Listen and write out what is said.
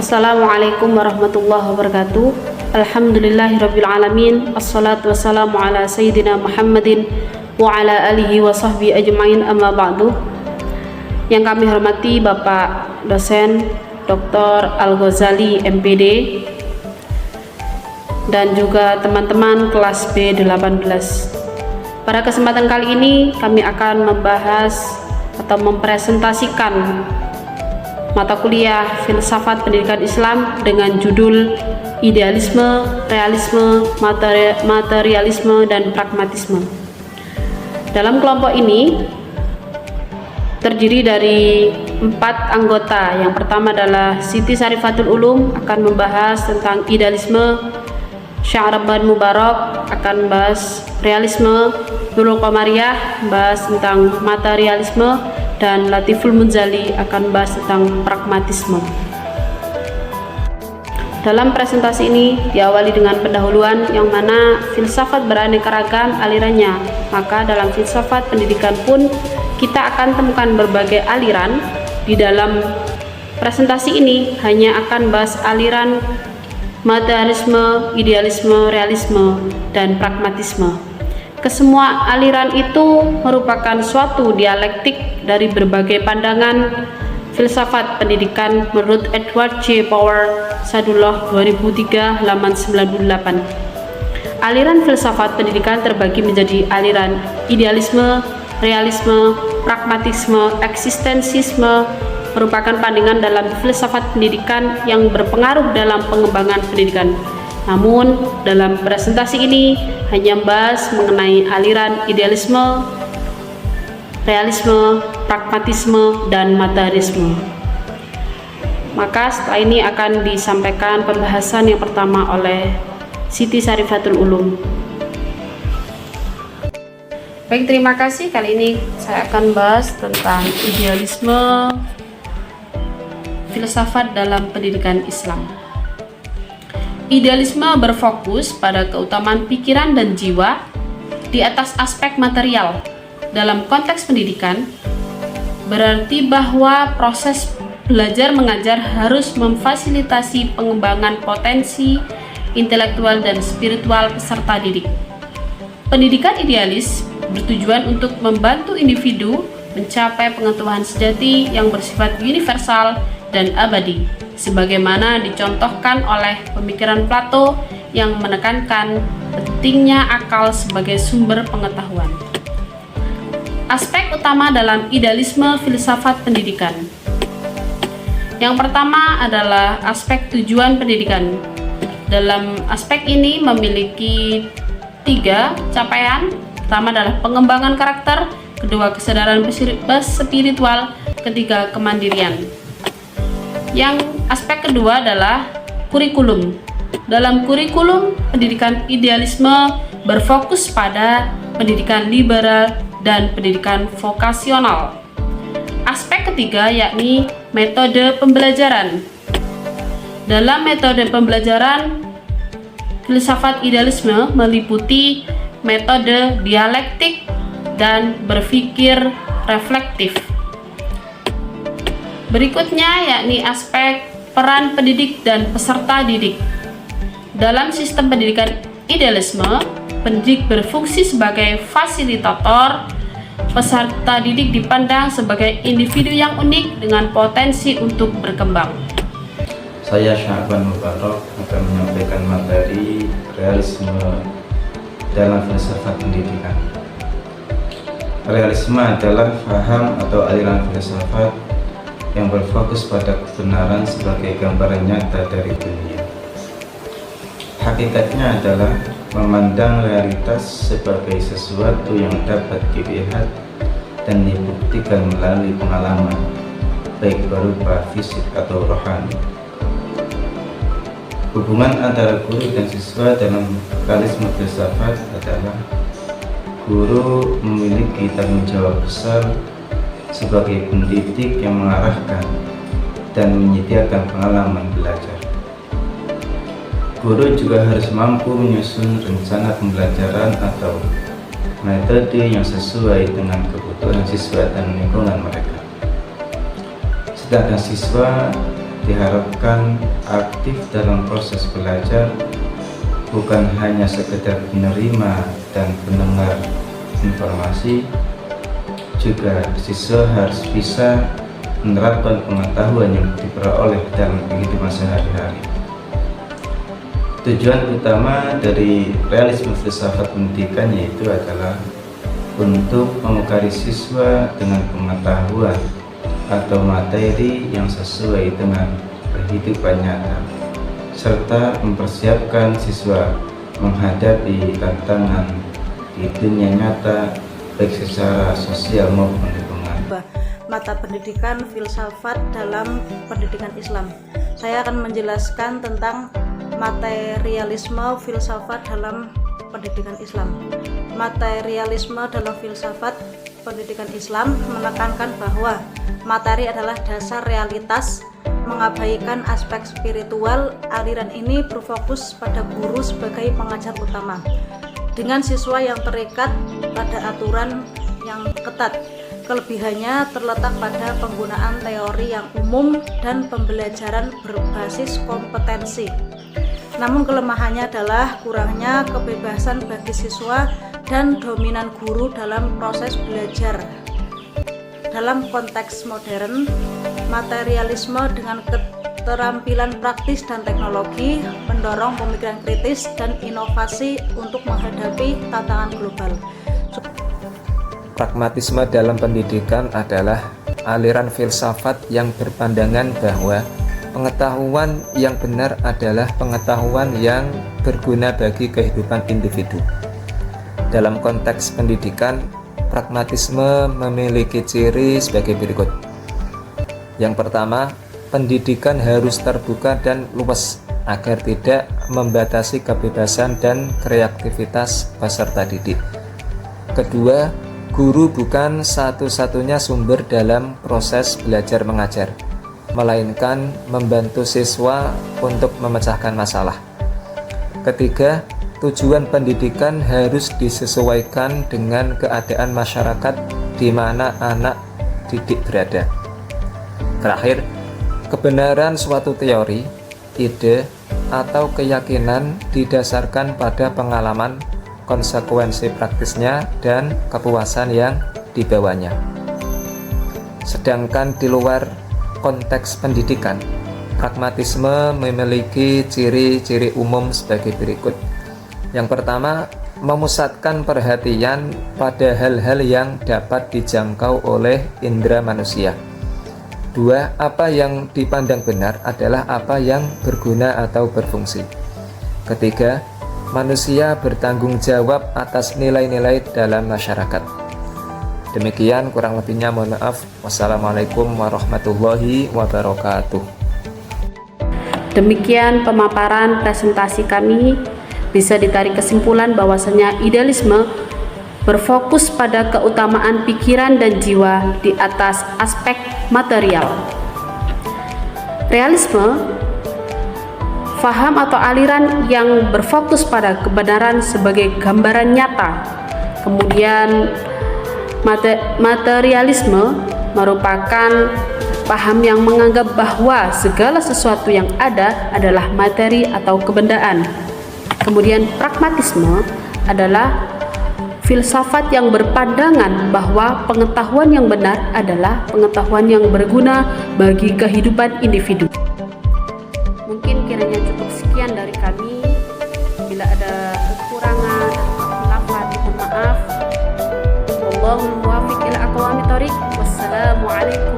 Assalamualaikum warahmatullahi wabarakatuh. Alhamdulillahirabbil alamin. Assalatu wassalamu ala sayyidina Muhammadin wa ala alihi wa sahbihi ajmain, amma ba'du. Yang kami hormati Bapak dosen Dr. Al-Ghazali MPD dan juga teman-teman kelas B18. Pada kesempatan kali ini kami akan membahas atau mempresentasikan mata kuliah Filsafat Pendidikan Islam dengan judul Idealisme, Realisme, Materialisme, dan Pragmatisme. Dalam kelompok ini terdiri dari 4 anggota. Yang pertama adalah Siti Syarifatul Ulum akan membahas tentang idealisme, Sya'raban Mubarak akan membahas realisme, Nurul Qamariyah membahas tentang materialisme, dan Latiful Munzali akan membahas tentang pragmatisme. Dalam presentasi ini diawali dengan pendahuluan yang mana filsafat beraneka ragam alirannya. Maka dalam filsafat pendidikan pun kita akan temukan berbagai aliran. Di dalam presentasi ini hanya akan bahas aliran materialisme, idealisme, realisme, dan pragmatisme. Kesemua aliran itu merupakan suatu dialektik dari berbagai pandangan filsafat pendidikan menurut Edward J. Power, Sadullah 2003 halaman 98. Aliran filsafat pendidikan terbagi menjadi aliran idealisme, realisme, pragmatisme, eksistensisme, merupakan pandangan dalam filsafat pendidikan yang berpengaruh dalam pengembangan pendidikan. Namun, dalam presentasi ini hanya membahas mengenai aliran idealisme, realisme, pragmatisme, dan materialisme. Maka setelah ini akan disampaikan pembahasan yang pertama oleh Siti Syarifatul Ulum. Baik, terima kasih. Kali ini saya akan bahas tentang idealisme filsafat dalam pendidikan Islam. Idealisme berfokus pada keutamaan pikiran dan jiwa di atas aspek material. Dalam konteks pendidikan, berarti bahwa proses belajar mengajar harus memfasilitasi pengembangan potensi intelektual dan spiritual peserta didik. Pendidikan idealis bertujuan untuk membantu individu mencapai pengetahuan sejati yang bersifat universal dan abadi, sebagaimana dicontohkan oleh pemikiran Plato yang menekankan pentingnya akal sebagai sumber pengetahuan. Aspek utama dalam idealisme filsafat pendidikan. Yang pertama adalah aspek tujuan pendidikan. Dalam aspek ini memiliki 3 capaian. Pertama adalah pengembangan karakter, kedua kesadaran spiritual, ketiga kemandirian. Yang aspek kedua adalah kurikulum. Dalam kurikulum, pendidikan idealisme berfokus pada pendidikan liberal dan pendidikan vokasional. Aspek ketiga yakni metode pembelajaran. Dalam metode pembelajaran, filsafat idealisme meliputi metode dialektik dan berpikir reflektif. Berikutnya yakni aspek peran pendidik dan peserta didik. Dalam sistem pendidikan idealisme, pendidik berfungsi sebagai fasilitator, peserta didik dipandang sebagai individu yang unik dengan potensi untuk berkembang. Saya Sya'raban Mubarak akan menyampaikan materi realisme dalam filsafat pendidikan. Realisme adalah paham atau aliran filsafat yang berfokus pada kebenaran sebagai gambaran nyata dari dunia. Hakikatnya adalah memandang realitas sebagai sesuatu yang dapat dilihat dan dibuktikan melalui pengalaman, baik berupa fisik atau rohani. Hubungan antara guru dan siswa dalam realisme filsafat adalah guru memiliki tanggung jawab besar sebagai pendidik yang mengarahkan dan menyediakan pengalaman belajar. Guru juga harus mampu menyusun rencana pembelajaran atau metode yang sesuai dengan kebutuhan siswa dan lingkungan mereka. Sedangkan siswa diharapkan aktif dalam proses belajar, bukan hanya sekedar penerima dan pendengar informasi. Juga siswa harus bisa menerapkan pengetahuan yang diperoleh dalam kehidupan sehari-hari. Tujuan utama dari realisme filsafat pendidikan yaitu adalah untuk memekali siswa dengan pengetahuan atau materi yang sesuai dengan kehidupan nyata, serta mempersiapkan siswa menghadapi tantangan di dunia nyata baik secara sosial maupun lingkungan. Mata pendidikan filsafat dalam pendidikan Islam. Saya akan menjelaskan tentang materialisme filsafat dalam pendidikan Islam. Materialisme dalam filsafat pendidikan Islam menekankan bahwa materi adalah dasar realitas, mengabaikan aspek spiritual. Aliran ini berfokus pada guru sebagai pengajar utama, dengan siswa yang terikat pada aturan yang ketat. Kelebihannya terletak pada penggunaan teori yang umum dan pembelajaran berbasis kompetensi. Namun kelemahannya adalah kurangnya kebebasan bagi siswa dan dominan guru dalam proses belajar. Dalam konteks modern, materialisme dengan keterampilan praktis dan teknologi mendorong pemikiran kritis dan inovasi untuk menghadapi tantangan global. Pragmatisme dalam pendidikan adalah aliran filsafat yang berpandangan bahwa pengetahuan yang benar adalah pengetahuan yang berguna bagi kehidupan individu. Dalam konteks pendidikan, pragmatisme memiliki ciri sebagai berikut. Yang pertama, pendidikan harus terbuka dan luas agar tidak membatasi kebebasan dan kreativitas peserta didik. Kedua, guru bukan satu-satunya sumber dalam proses belajar mengajar, melainkan membantu siswa untuk memecahkan masalah. Ketiga, tujuan pendidikan harus disesuaikan dengan keadaan masyarakat di mana anak didik berada. Terakhir, kebenaran suatu teori, ide, atau keyakinan didasarkan pada pengalaman, konsekuensi praktisnya, dan kepuasan yang dibawanya. Sedangkan di luar konteks pendidikan, pragmatisme memiliki ciri-ciri umum sebagai berikut. Yang pertama, memusatkan perhatian pada hal-hal yang dapat dijangkau oleh indera manusia. Dua, apa yang dipandang benar adalah apa yang berguna atau berfungsi. Ketiga, manusia bertanggung jawab atas nilai-nilai dalam masyarakat. Demikian kurang lebihnya, mohon maaf. Wassalamualaikum warahmatullahi wabarakatuh. Demikian pemaparan presentasi kami. Bisa ditarik kesimpulan bahwasanya idealisme berfokus pada keutamaan pikiran dan jiwa di atas aspek material. Realisme, faham atau aliran yang berfokus pada kebenaran sebagai gambaran nyata. Kemudian materialisme merupakan paham yang menganggap bahwa segala sesuatu yang ada adalah materi atau kebendaan. Kemudian pragmatisme adalah filsafat yang berpandangan bahwa pengetahuan yang benar adalah pengetahuan yang berguna bagi kehidupan individu. Mungkin kiranya cukup sekian dari kami. Bila ada kekurangan atau khilafat, mohon maaf. Wallahul muwaffiq ila aqwamit thoriq. Wassalamualaikum